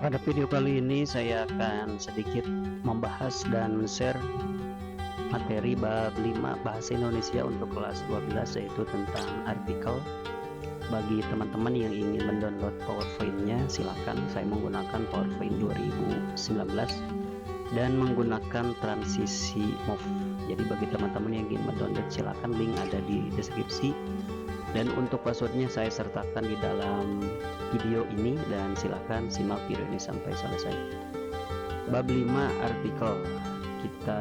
Pada video kali ini saya akan sedikit membahas dan share materi bab 5 Bahasa Indonesia untuk kelas 12, yaitu tentang artikel. Bagi teman-teman yang ingin mendownload PowerPoint-nya, silakan. Saya menggunakan PowerPoint 2019 dan menggunakan transisi move. Jadi bagi teman-teman yang ingin mendownload, silakan, link ada di deskripsi. Dan untuk passwordnya saya sertakan di dalam video ini, dan silakan simak video ini sampai selesai. Bab 5 artikel, kita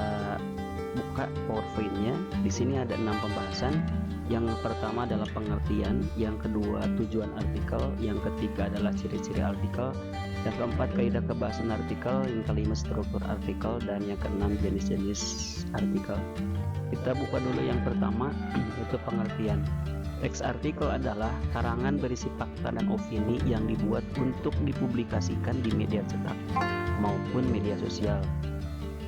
buka PowerPoint-nya. Di sini ada 6 pembahasan. Yang pertama adalah pengertian, yang kedua tujuan artikel, yang ketiga adalah ciri-ciri artikel, yang keempat kaidah kebahasan artikel, yang kelima struktur artikel, dan yang keenam jenis-jenis artikel. Kita buka dulu yang pertama, yaitu pengertian. Teks artikel adalah karangan berisi fakta dan opini yang dibuat untuk dipublikasikan di media cetak maupun media sosial.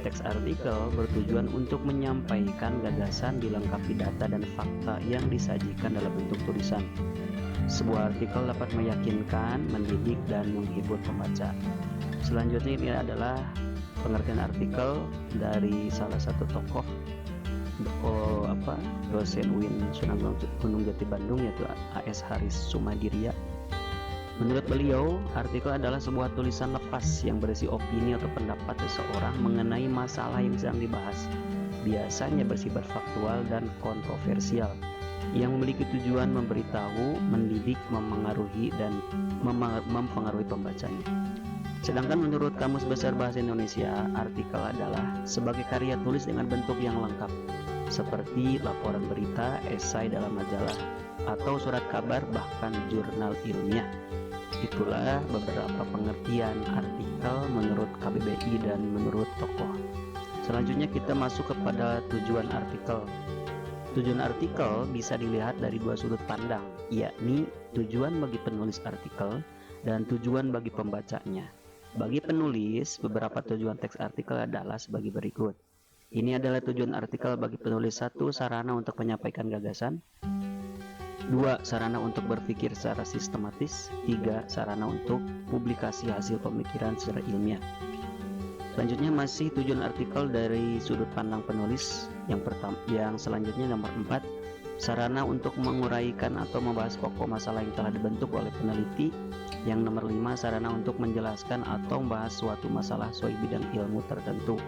Teks artikel bertujuan untuk menyampaikan gagasan dilengkapi data dan fakta yang disajikan dalam bentuk tulisan. Sebuah artikel dapat meyakinkan, mendidik, dan menghibur pembaca. Selanjutnya ini adalah pengertian artikel dari salah satu tokoh dosen UIN Sunan Gunung Jati Bandung, yaitu A.S. Haris Sumadiria. Menurut beliau, artikel adalah sebuah tulisan lepas yang berisi opini atau pendapat seseorang mengenai masalah yang sedang dibahas, biasanya bersifat faktual dan kontroversial, yang memiliki tujuan memberitahu, mendidik, memengaruhi, dan mempengaruhi pembacanya. Sedangkan menurut Kamus Besar Bahasa Indonesia, artikel adalah sebagai karya tulis dengan bentuk yang lengkap, seperti laporan berita, esai dalam majalah, atau surat kabar, bahkan jurnal ilmiah. Itulah beberapa pengertian artikel menurut KBBI dan menurut tokoh. Selanjutnya kita masuk kepada tujuan artikel. Tujuan artikel bisa dilihat dari dua sudut pandang, yakni tujuan bagi penulis artikel dan tujuan bagi pembacanya. Bagi penulis, beberapa tujuan teks artikel adalah sebagai berikut. Ini adalah tujuan artikel bagi penulis: 1. Sarana untuk menyampaikan gagasan. 2. Sarana untuk berpikir secara sistematis. 3. Sarana untuk publikasi hasil pemikiran secara ilmiah. Selanjutnya masih tujuan artikel dari sudut pandang penulis. Yang selanjutnya nomor 4. Sarana untuk menguraikan atau membahas pokok masalah yang telah dibentuk oleh peneliti. Yang nomor 5, sarana untuk menjelaskan atau membahas suatu masalah sesuai bidang ilmu tertentu.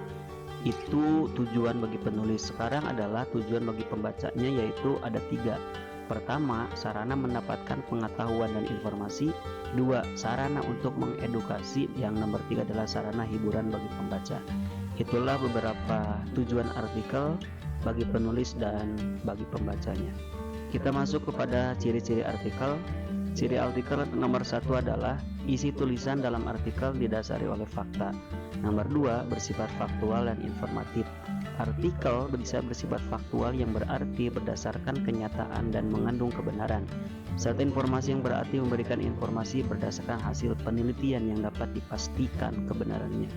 Itu tujuan bagi penulis. Sekarang adalah tujuan bagi pembacanya, yaitu ada 3. Pertama, sarana mendapatkan pengetahuan dan informasi. 2. Sarana untuk mengedukasi. Yang nomor 3 adalah sarana hiburan bagi pembaca. Itulah beberapa tujuan artikel bagi penulis dan bagi pembacanya. Kita masuk kepada ciri-ciri artikel. Ciri artikel nomor 1 adalah isi tulisan dalam artikel didasari oleh fakta. Nomor 2, bersifat faktual dan informatif. Artikel bisa bersifat faktual yang berarti berdasarkan kenyataan dan mengandung kebenaran, serta informasi yang berarti memberikan informasi berdasarkan hasil penelitian yang dapat dipastikan kebenarannya.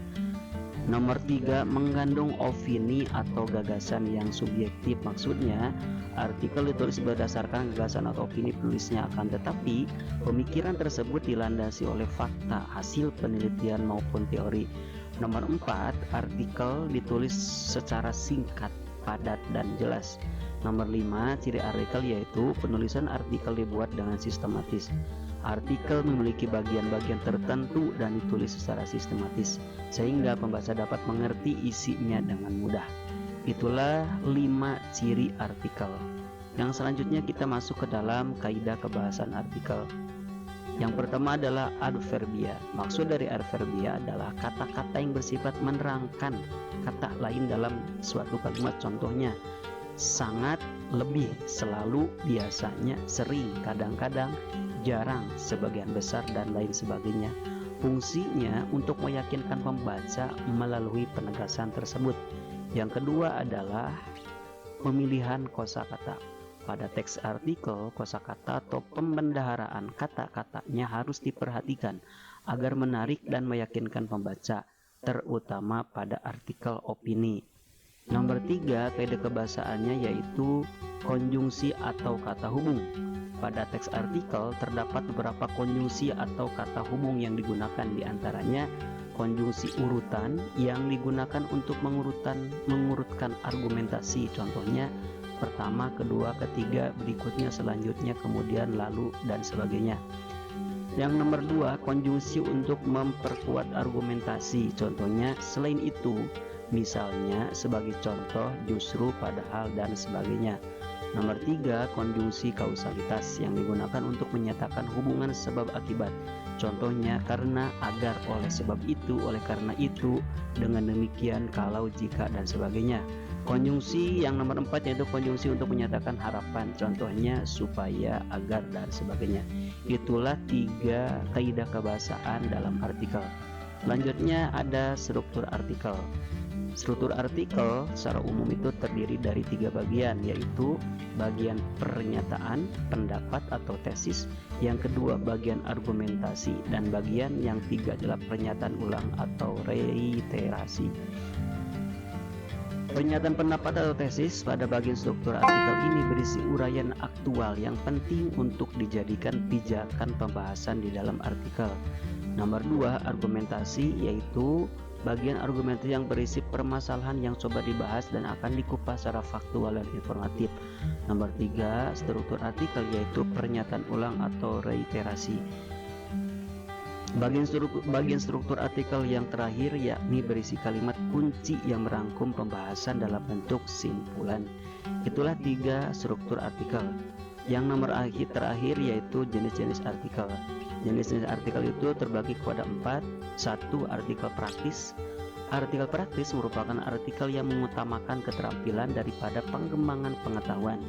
Nomor 3, mengandung opini atau gagasan yang subjektif. Maksudnya, artikel ditulis berdasarkan gagasan atau opini penulisnya, akan tetapi pemikiran tersebut dilandasi oleh fakta, hasil penelitian maupun teori. Nomor 4, artikel ditulis secara singkat, padat, dan jelas. Nomor 5, ciri artikel yaitu penulisan artikel dibuat dengan sistematis. Artikel memiliki bagian-bagian tertentu dan ditulis secara sistematis, sehingga pembaca dapat mengerti isinya dengan mudah. Itulah 5 ciri artikel. Yang selanjutnya kita masuk ke dalam kaidah kebahasan artikel. Yang pertama adalah adverbia. Maksud dari adverbia adalah kata-kata yang bersifat menerangkan kata lain dalam suatu kalimat. Contohnya, sangat, lebih, selalu, biasanya, sering, kadang-kadang, jarang, sebagian besar, dan lain sebagainya. Fungsinya untuk meyakinkan pembaca melalui penegasan tersebut. Yang kedua adalah pemilihan kosakata. Pada teks artikel, kosakata atau pembendaharaan kata-katanya harus diperhatikan agar menarik dan meyakinkan pembaca, terutama pada artikel opini. Nomor 3, kaidah kebahasaannya yaitu konjungsi atau kata hubung. Pada teks artikel terdapat beberapa konjungsi atau kata hubung yang digunakan, diantaranya konjungsi urutan yang digunakan untuk mengurutkan argumentasi. Contohnya pertama, kedua, ketiga, berikutnya, selanjutnya, kemudian, lalu, dan sebagainya. Yang nomor 2, konjungsi untuk memperkuat argumentasi. Contohnya selain itu, misalnya, sebagai contoh, justru, padahal, dan sebagainya. Nomor 3, konjungsi kausalitas yang digunakan untuk menyatakan hubungan sebab akibat. Contohnya karena, agar, oleh sebab itu, oleh karena itu, dengan demikian, kalau, jika, dan sebagainya. Konjungsi yang nomor 4 yaitu konjungsi untuk menyatakan harapan. Contohnya supaya, agar, dan sebagainya. Itulah 3 kaidah kebahasaan dalam artikel. Selanjutnya ada struktur artikel. Struktur artikel secara umum itu terdiri dari 3 bagian, yaitu bagian pernyataan, pendapat atau tesis, yang kedua bagian argumentasi, dan bagian yang 3 adalah pernyataan ulang atau reiterasi. Pernyataan pendapat atau tesis pada bagian struktur artikel ini berisi uraian aktual yang penting untuk dijadikan pijakan pembahasan di dalam artikel. Nomor 2, argumentasi, yaitu bagian argumentasi yang berisi permasalahan yang coba dibahas dan akan dikupas secara faktual dan informatif. Nomor 3, struktur artikel, yaitu pernyataan ulang atau reiterasi. Bagian struktur artikel yang terakhir yakni berisi kalimat kunci yang merangkum pembahasan dalam bentuk simpulan. Itulah 3 struktur artikel. Yang nomor terakhir yaitu jenis-jenis artikel. Jenis-jenis artikel itu terbagi kepada 4. 1. Artikel praktis. Artikel praktis merupakan artikel yang mengutamakan keterampilan daripada pengembangan pengetahuan.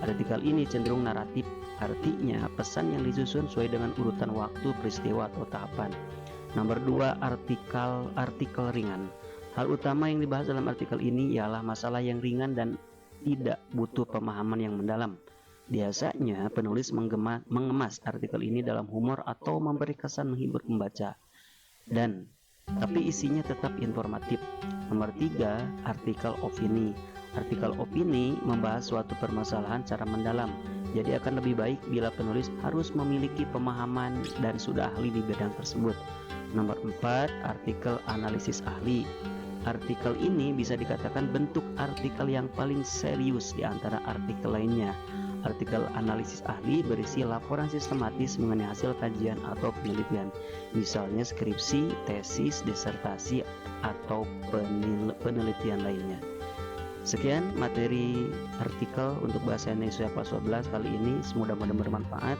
Artikel ini cenderung naratif, artinya pesan yang disusun sesuai dengan urutan waktu, peristiwa, atau tahapan. Nomor 2, artikel ringan. Hal utama yang dibahas dalam artikel ini ialah masalah yang ringan dan tidak butuh pemahaman yang mendalam. Biasanya penulis mengemas artikel ini dalam humor atau memberi kesan menghibur pembaca, tapi isinya tetap informatif. Nomor 3, artikel opini. Artikel opini membahas suatu permasalahan secara mendalam, jadi akan lebih baik bila penulis harus memiliki pemahaman dan sudah ahli di bidang tersebut. Nomor 4, artikel analisis ahli. Artikel ini bisa dikatakan bentuk artikel yang paling serius di antara artikel lainnya. Artikel analisis ahli berisi laporan sistematis mengenai hasil kajian atau penelitian, misalnya skripsi, tesis, disertasi, atau penelitian lainnya. Sekian materi artikel untuk bahasa Indonesia kelas 12 kali ini, semoga bermanfaat.